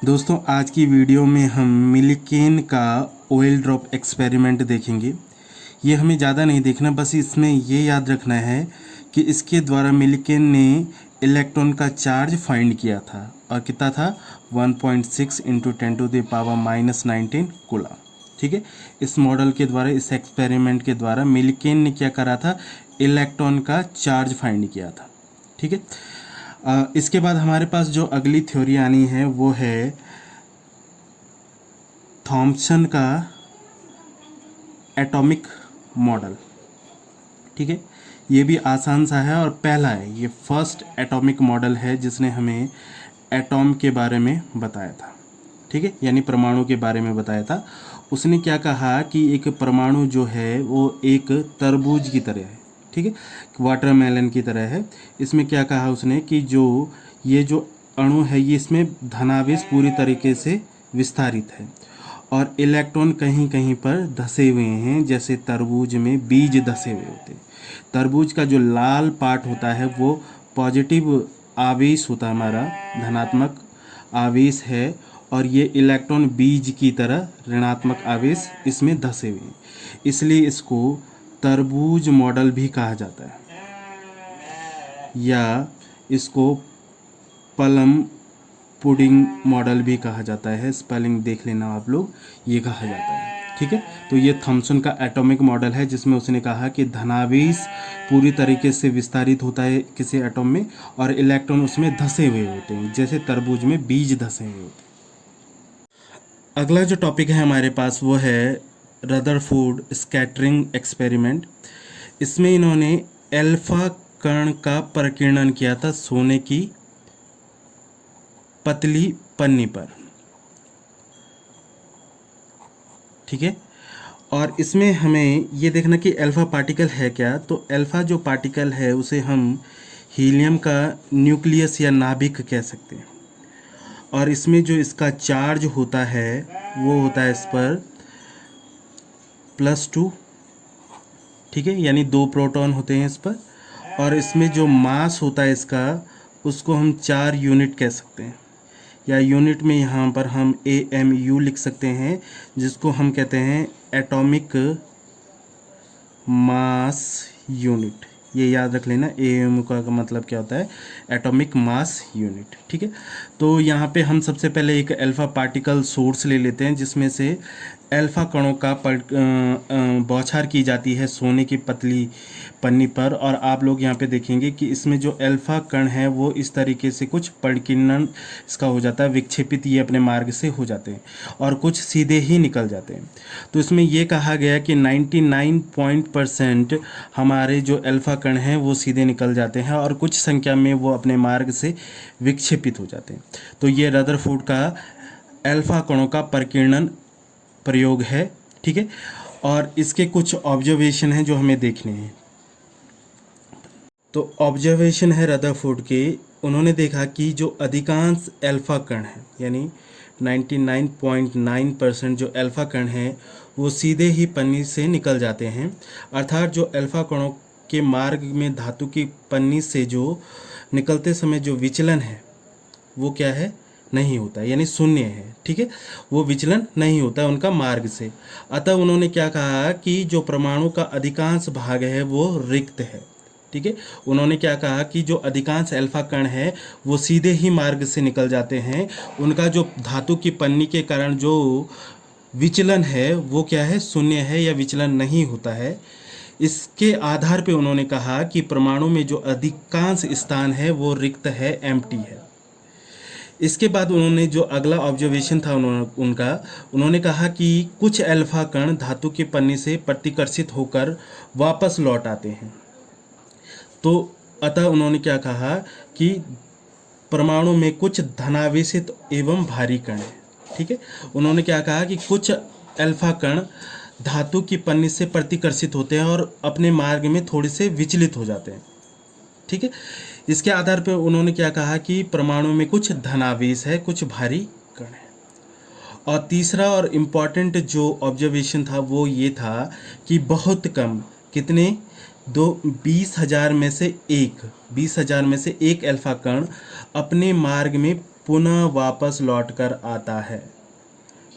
दोस्तों आज की वीडियो में हम मिल्केन का ऑयल ड्रॉप एक्सपेरिमेंट देखेंगे। ये हमें ज़्यादा नहीं देखना, बस इसमें ये याद रखना है कि इसके द्वारा मिल्केन ने इलेक्ट्रॉन का चार्ज फाइंड किया था और कितना था 1.6 इंटू 10⁻⁻19 कूलम। ठीक है, इस मॉडल के द्वारा, इस एक्सपेरिमेंट के द्वारा मिल्केन ने क्या करा था, इलेक्ट्रॉन का चार्ज फाइंड किया था। ठीक है, इसके बाद हमारे पास जो अगली थ्योरी आनी है वो है थॉम्सन का एटॉमिक मॉडल। ठीक है, ये भी आसान सा है और पहला है, ये फर्स्ट एटॉमिक मॉडल है जिसने हमें एटॉम के बारे में बताया था। ठीक है, यानी परमाणु के बारे में बताया था। उसने क्या कहा कि एक परमाणु जो है वो एक तरबूज की तरह है। ठीक है, वाटरमेलन की तरह है। इसमें क्या कहा उसने कि ये जो अणु है ये इसमें धनावेश पूरी तरीके से विस्तारित है और इलेक्ट्रॉन कहीं कहीं पर धसे हुए हैं, जैसे तरबूज में बीज धसे हुए होते हैं। तरबूज का जो लाल पार्ट होता है वो पॉजिटिव आवेश होता है, हमारा धनात्मक आवेश है, और ये इलेक्ट्रॉन बीज की तरह ऋणात्मक आवेश इसमें धसे हुए हैं, इसलिए इसको तरबूज मॉडल भी कहा जाता है, या इसको प्लम पुडिंग मॉडल भी कहा जाता है। स्पेलिंग देख लेना आप लोग, ये कहा जाता है। ठीक है, तो ये थॉम्सन का एटॉमिक मॉडल है जिसमें उसने कहा कि धनावेश पूरी तरीके से विस्तारित होता है किसी एटॉम में और इलेक्ट्रॉन उसमें धसे हुए होते हैं, जैसे तरबूज में बीज धसे हुए होते हैं। अगला जो टॉपिक है हमारे पास वो है रदरफोर्ड स्कैटरिंग एक्सपेरिमेंट। इसमें इन्होंने अल्फा कण का प्रकीर्णन किया था सोने की पतली पन्नी पर। ठीक है, और इसमें हमें ये देखना कि अल्फा पार्टिकल है क्या। तो अल्फा जो पार्टिकल है उसे हम हीलियम का न्यूक्लियस या नाभिक कह सकते हैं, और इसमें जो इसका चार्ज होता है वो होता है इस पर +2। ठीक है, यानी 2 प्रोटॉन होते हैं इस पर, और इसमें जो मास होता है इसका उसको हम 4 यूनिट कह सकते हैं, या यूनिट में यहाँ पर हम AMU लिख सकते हैं, जिसको हम कहते हैं एटॉमिक मास यूनिट। ये याद रख लेना, AMU का मतलब क्या होता है, एटॉमिक मास यूनिट। ठीक है, तो यहाँ पे हम सबसे पहले एक अल्फा पार्टिकल सोर्स ले लेते हैं जिसमें से अल्फा कणों का बौछार की जाती है सोने की पतली पन्नी पर, और आप लोग यहाँ पे देखेंगे कि इसमें जो अल्फा कण है वो इस तरीके से कुछ प्रकीर्णन इसका हो जाता है, विक्षेपित ये अपने मार्ग से हो जाते हैं और कुछ सीधे ही निकल जाते हैं। तो इसमें ये कहा गया कि 99% हमारे जो अल्फा कण हैं वो सीधे निकल जाते हैं और कुछ संख्या में वो अपने मार्ग से विक्षेपित हो जाते हैं। तो ये रदरफोर्ड का अल्फा कणों का प्रकीर्णन प्रयोग है। ठीक है, और इसके कुछ ऑब्जर्वेशन हैं जो हमें देखने हैं। तो ऑब्जर्वेशन है रदरफोर्ड के, उन्होंने देखा कि जो अधिकांश अल्फा कण हैं, यानी 99.9% जो अल्फा कण हैं वो सीधे ही पन्नी से निकल जाते हैं। अर्थात जो अल्फा कणों के मार्ग में धातु की पन्नी से जो निकलते समय जो विचलन है वो क्या है, नहीं होता है, यानी शून्य है। ठीक है, वो विचलन नहीं होता है उनका मार्ग से। अतः उन्होंने क्या कहा कि जो परमाणु का अधिकांश भाग है वो रिक्त है। ठीक है, उन्होंने क्या कहा कि जो अधिकांश अल्फा कण है वो सीधे ही मार्ग से निकल जाते हैं, उनका जो धातु की पन्नी के कारण जो विचलन है वो क्या है, शून्य है या विचलन नहीं होता है। इसके आधार पे उन्होंने कहा कि परमाणु में जो अधिकांश स्थान है वो रिक्त है, एम्प्टी है। इसके बाद उन्होंने जो अगला ऑब्जर्वेशन था उन्होंने कहा कि कुछ अल्फा कण धातु की पन्नी से प्रतिकर्षित होकर वापस लौट आते हैं। तो अतः उन्होंने क्या कहा कि परमाणु में कुछ धनावेशित एवं भारी कण है। ठीक है, उन्होंने क्या कहा कि कुछ अल्फा कण धातु की पन्नी से प्रतिकर्षित होते हैं और अपने मार्ग में थोड़े से विचलित हो जाते हैं। ठीक है, इसके आधार पर उन्होंने क्या कहा कि परमाणु में कुछ धनावेश है, कुछ भारी कण है। और तीसरा और इम्पॉर्टेंट जो ऑब्जर्वेशन था वो ये था कि बहुत कम, कितने, 20,000 में से एक अल्फा कण अपने मार्ग में पुनः वापस लौट कर आता है।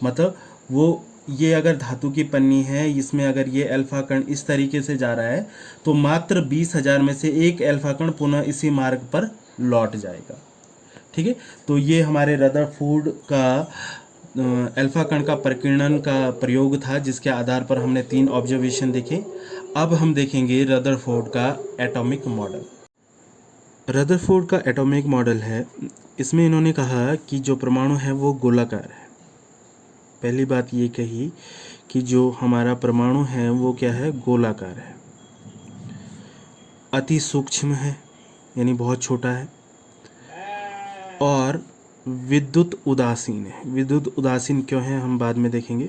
मतलब वो ये अगर धातु की पन्नी है, इसमें अगर ये अल्फा कण इस तरीके से जा रहा है तो मात्र 20,000 में से एक अल्फा कण पुनः इसी मार्ग पर लौट जाएगा। ठीक है, तो ये हमारे रदरफोर्ड का अल्फा कण का प्रकीर्णन का प्रयोग था, जिसके आधार पर हमने 3 ऑब्जर्वेशन देखे। अब हम देखेंगे रदरफोर्ड का एटॉमिक मॉडल। रदरफोर्ड का एटॉमिक मॉडल है, इसमें इन्होंने कहा कि जो परमाणु है वो गोलाकार है। पहली बात ये कही कि जो हमारा परमाणु है वो क्या है, गोलाकार है, अति सूक्ष्म है यानी बहुत छोटा है, और विद्युत उदासीन है। विद्युत उदासीन क्यों है हम बाद में देखेंगे,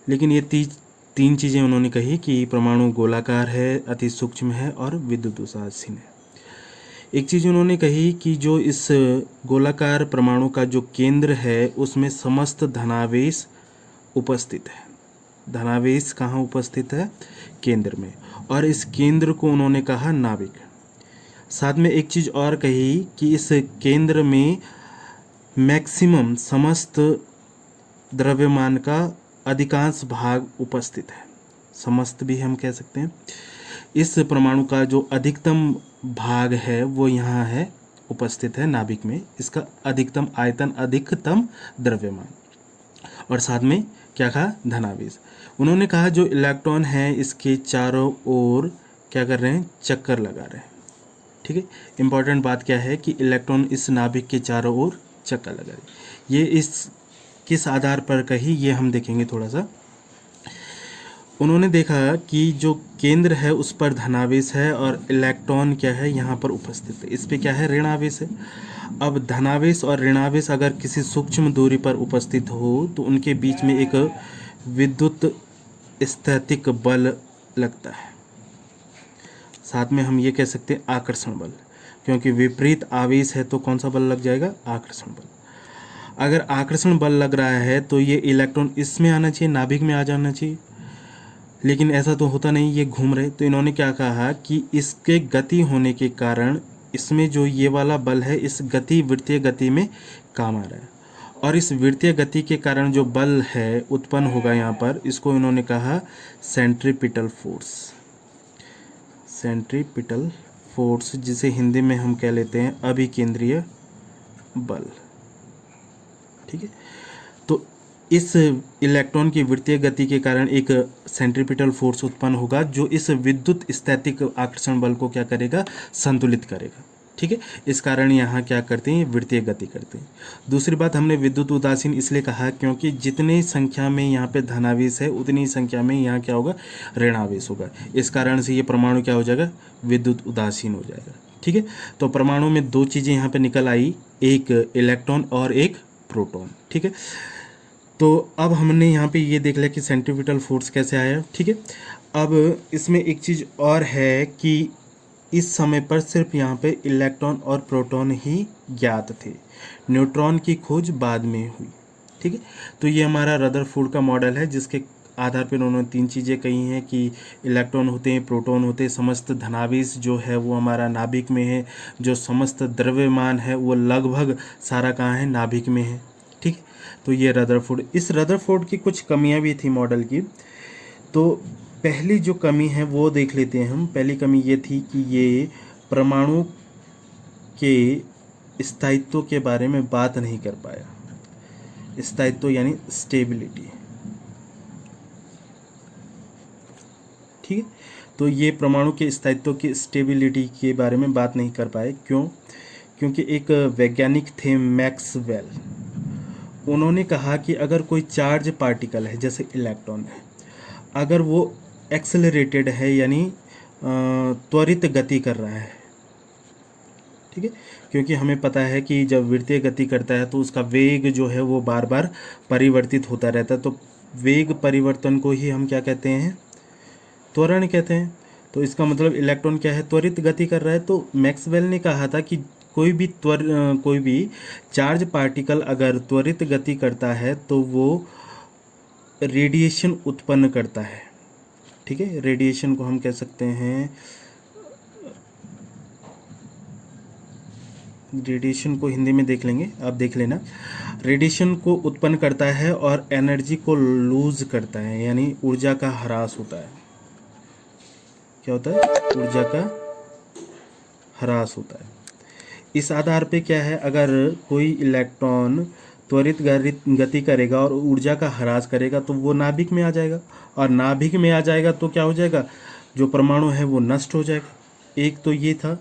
लेकिन ये तीन चीज़ें उन्होंने कही कि परमाणु गोलाकार है, अति सूक्ष्म है और विद्युत उदासीन है। एक चीज़ उन्होंने कही कि जो इस गोलाकार परमाणु का जो केंद्र है उसमें समस्त धनावेश उपस्थित है। धनावेश कहाँ उपस्थित है, केंद्र में, और इस केंद्र को उन्होंने कहा नाभिक। साथ में एक चीज़ और कही कि इस केंद्र में मैक्सिमम समस्त द्रव्यमान का अधिकांश भाग उपस्थित है। समस्त भी हम कह सकते हैं। इस परमाणु का जो अधिकतम भाग है वो यहाँ है, उपस्थित है नाभिक में। इसका अधिकतम आयतन, अधिकतम द्रव्यमान, और साथ में क्या कहा, धनावेश। उन्होंने कहा जो इलेक्ट्रॉन है इसके चारों ओर क्या कर रहे हैं, चक्कर लगा रहे हैं। ठीक है, इंपॉर्टेंट बात क्या है कि इलेक्ट्रॉन इस नाभिक के चारों ओर चक्कर लगा रहे हैं। ये इस किस आधार पर कही, ये हम देखेंगे थोड़ा सा। उन्होंने देखा कि जो केंद्र है उस पर धनावेश है और इलेक्ट्रॉन क्या है यहाँ पर उपस्थित है, इस पे क्या है, ऋणावेश है। अब धनावेश और ऋणावेश अगर किसी सूक्ष्म दूरी पर उपस्थित हो तो उनके बीच में एक विद्युत स्थैतिक बल लगता है। साथ में हम ये कह सकते हैं आकर्षण बल, क्योंकि विपरीत आवेश है तो कौन सा बल लग जाएगा, आकर्षण बल। अगर आकर्षण बल लग रहा है तो ये इलेक्ट्रॉन इसमें आना चाहिए, नाभिक में आ जाना चाहिए, लेकिन ऐसा तो होता नहीं, ये घूम रहे। तो इन्होंने क्या कहा कि इसके गति होने के कारण इसमें जो ये वाला बल है इस गति, वृत्तीय गति में काम आ रहा है, और इस वृत्तीय गति के कारण जो बल है उत्पन्न होगा यहाँ पर, इसको इन्होंने कहा सेंट्रीपिटल फोर्स। सेंट्रीपिटल फोर्स, जिसे हिंदी में हम कह लेते हैं अभिकेंद्रीय बल। ठीक है, तो इस इलेक्ट्रॉन की वृत्तीय गति के कारण एक सेंट्रीपिटल फोर्स उत्पन्न होगा जो इस विद्युत स्थैतिक आकर्षण बल को क्या करेगा, संतुलित करेगा। ठीक है, इस कारण यहाँ क्या करते हैं, वृत्तीय गति करते हैं। दूसरी बात, हमने विद्युत उदासीन इसलिए कहा क्योंकि जितनी संख्या में यहाँ पे धनावेश है उतनी संख्या में यहाँ क्या होगा, ऋणावेश होगा। इस कारण से ये परमाणु क्या हो जाएगा, विद्युत उदासीन हो जाएगा। ठीक है, तो परमाणु में दो चीज़ें यहाँ पे निकल आई, एक इलेक्ट्रॉन और एक प्रोटॉन। ठीक है, तो अब हमने यहाँ पे ये देख लिया कि सेंट्रीपिटल फोर्स कैसे आया। ठीक है, अब इसमें एक चीज़ और है कि इस समय पर सिर्फ यहाँ पे इलेक्ट्रॉन और प्रोटॉन ही ज्ञात थे, न्यूट्रॉन की खोज बाद में हुई। ठीक है, तो ये हमारा रदरफोर्ड का मॉडल है, जिसके आधार पर उन्होंने 3 चीज़ें कही हैं कि इलेक्ट्रॉन होते हैं, प्रोटॉन होते हैं, समस्त धनावेश जो है वो हमारा नाभिक में है, जो समस्त द्रव्यमान है वो लगभग सारा कहाँ है, नाभिक में है। ठीक, तो ये रदरफोर्ड, इस रदरफोर्ड की कुछ कमियां भी थी मॉडल की। तो पहली जो कमी है वो देख लेते हैं हम। पहली कमी ये थी कि ये परमाणु के स्थायित्व के बारे में बात नहीं कर पाया। स्थायित्व यानी स्टेबिलिटी। ठीक है, तो ये परमाणु के स्थायित्व की स्टेबिलिटी के बारे में बात नहीं कर पाए। क्यों? क्योंकि एक वैज्ञानिक थे मैक्सवेल, उन्होंने कहा कि अगर कोई चार्ज पार्टिकल है जैसे इलेक्ट्रॉन है, अगर वो एक्सेलरेटेड है यानी त्वरित गति कर रहा है, ठीक है, क्योंकि हमें पता है कि जब वृत्तीय गति करता है तो उसका वेग जो है वो बार बार परिवर्तित होता रहता है, तो वेग परिवर्तन को ही हम क्या कहते हैं, त्वरण कहते हैं। तो इसका मतलब इलेक्ट्रॉन क्या है, त्वरित गति कर रहा है। तो मैक्सवेल ने कहा था कि कोई भी चार्ज पार्टिकल अगर त्वरित गति करता है तो वो रेडिएशन उत्पन्न करता है। ठीक है, रेडिएशन को हम कह सकते हैं रेडिएशन को हिंदी में देख लेंगे, आप देख लेना। रेडिएशन को उत्पन्न करता है और एनर्जी को लूज करता है, यानी ऊर्जा का ह्रास होता है। क्या होता है? ऊर्जा का ह्रास होता है। इस आधार पे क्या है, अगर कोई इलेक्ट्रॉन त्वरित गति करेगा और ऊर्जा का ह्रास करेगा तो वो नाभिक में आ जाएगा, और नाभिक में आ जाएगा तो क्या हो जाएगा, जो परमाणु है वो नष्ट हो जाएगा। एक तो ये था।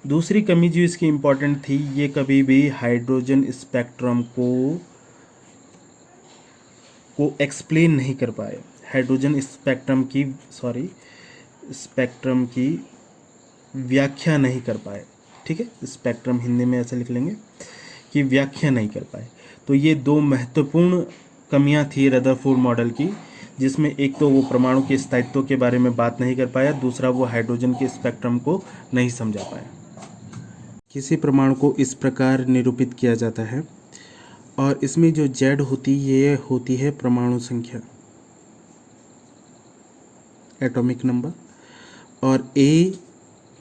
दूसरी कमी जो इसकी इम्पोर्टेंट थी, ये कभी भी हाइड्रोजन स्पेक्ट्रम को एक्सप्लेन नहीं कर पाए। हाइड्रोजन स्पेक्ट्रम की व्याख्या नहीं कर पाए। ठीक है, स्पेक्ट्रम हिंदी में ऐसे लिख लेंगे कि व्याख्या नहीं कर पाए। तो ये दो महत्वपूर्ण कमियां थी रदरफोर्ड मॉडल की, जिसमें एक तो वो परमाणु के स्थायित्व के बारे में बात नहीं कर पाया, दूसरा वो हाइड्रोजन के स्पेक्ट्रम को नहीं समझा पाया। किसी परमाणु को इस प्रकार निरूपित किया जाता है, और इसमें जो Z होती है ये होती है परमाणु संख्या, एटॉमिक नंबर, और A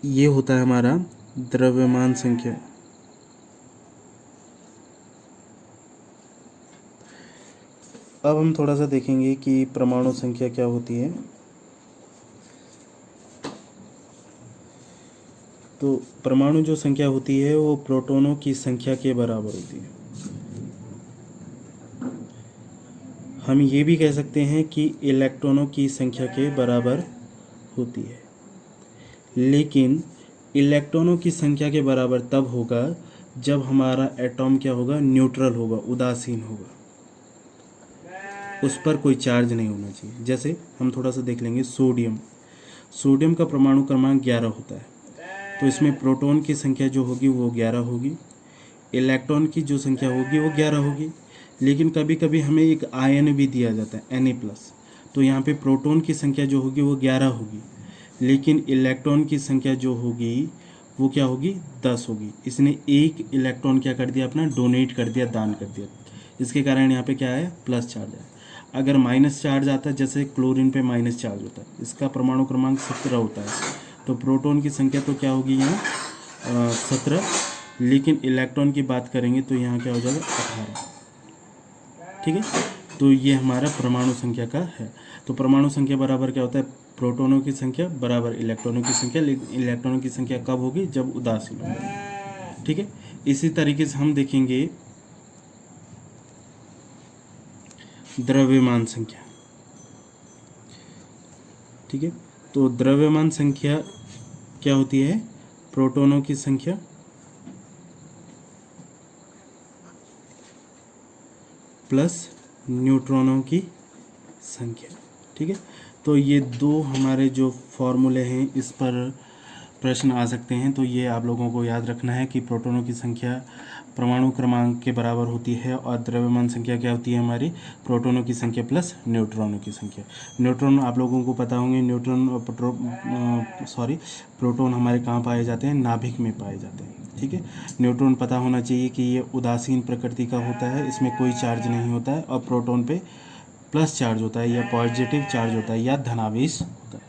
ये होता है हमारा द्रव्यमान संख्या। अब हम थोड़ा सा देखेंगे कि परमाणु संख्या क्या होती है। तो परमाणु जो संख्या होती है वो प्रोटॉनों की संख्या के बराबर होती है। हम ये भी कह सकते हैं कि इलेक्ट्रॉनों की संख्या के बराबर होती है, लेकिन इलेक्ट्रॉनों की संख्या के बराबर तब होगा जब हमारा एटॉम क्या होगा, न्यूट्रल होगा, उदासीन होगा, उस पर कोई चार्ज नहीं होना चाहिए। जैसे हम थोड़ा सा देख लेंगे, सोडियम का परमाणु क्रमांक 11 होता है, तो इसमें प्रोटॉन की संख्या जो होगी वो 11 होगी, इलेक्ट्रॉन की जो संख्या होगी वो 11 होगी। लेकिन कभी कभी हमें एक आयन भी दिया जाता है Na+, तो यहाँ पे प्रोटॉन की संख्या जो होगी वो 11 होगी, लेकिन इलेक्ट्रॉन की संख्या जो होगी वो क्या होगी, 10 होगी। इसने एक इलेक्ट्रॉन क्या कर दिया, अपना डोनेट कर दिया, दान कर दिया, इसके कारण यहाँ पे क्या है, प्लस चार्ज है। अगर माइनस चार्ज आता है, जैसे क्लोरीन पे माइनस चार्ज होता है, इसका परमाणु क्रमांक 17 होता है, तो प्रोटॉन की संख्या तो क्या होगी यहाँ 17, लेकिन इलेक्ट्रॉन की बात करेंगे तो यहाँ क्या हो जाएगा 18। ठीक है, तो ये हमारा परमाणु संख्या का है। तो परमाणु संख्या बराबर क्या होता है, प्रोटॉनों की संख्या बराबर इलेक्ट्रॉनों की संख्या, लेकिन इलेक्ट्रॉनों की संख्या कब होगी, जब उदासीन होगी। ठीक है, इसी तरीके से हम देखेंगे द्रव्यमान संख्या। ठीक है, तो द्रव्यमान संख्या क्या होती है, प्रोटॉनों की संख्या प्लस न्यूट्रॉनों की संख्या। ठीक है, तो ये दो हमारे जो फॉर्मूले हैं, इस पर प्रश्न आ सकते हैं। तो ये आप लोगों को याद रखना है कि प्रोटॉनों की संख्या परमाणु क्रमांक के बराबर होती है, और द्रव्यमान संख्या क्या होती है हमारी, प्रोटॉनों की संख्या प्लस न्यूट्रॉनों की संख्या। न्यूट्रॉन आप लोगों को पता होंगे, प्रोटॉन हमारे कहाँ पाए जाते हैं, नाभिक में पाए जाते हैं। ठीक है, न्यूट्रॉन पता होना चाहिए कि ये उदासीन प्रकृति का होता है, इसमें कोई चार्ज नहीं होता है, और प्रोटॉन पे प्लस चार्ज होता है, या पॉजिटिव चार्ज होता है, या धनावेश होता है।